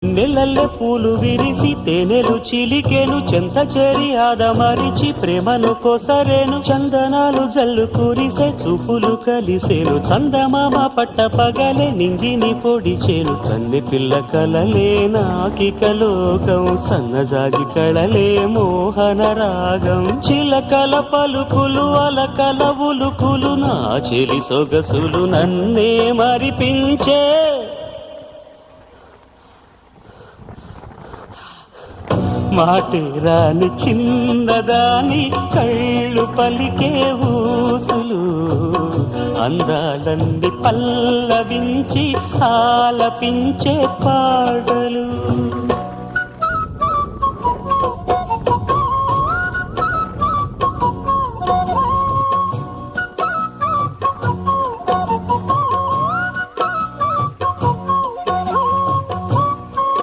నెలల్లె పూలు విరిసి తేనెలు చిలికెను చెంత చేరి ఆదమరిచి ప్రేమను కోసరేను చందనాలు జల్లు కురిసే చూపులు కలిసేను చందమామ పట్ట పగలే నింగిని పొడిచేను కన్నె పిల్ల కలలే నాకిక లోకం సన్నజాజి కళలే మోహన రాగం చిలకల పలుకులు అలకల ఉలుకులు నా చెలి సొగసులు నన్నే మరిపించే మాటే రాని చిన్నదాని కళ్ళు పలికే ఊసులు అందాలన్నీ పల్లవించి ఆలపించే పాడలు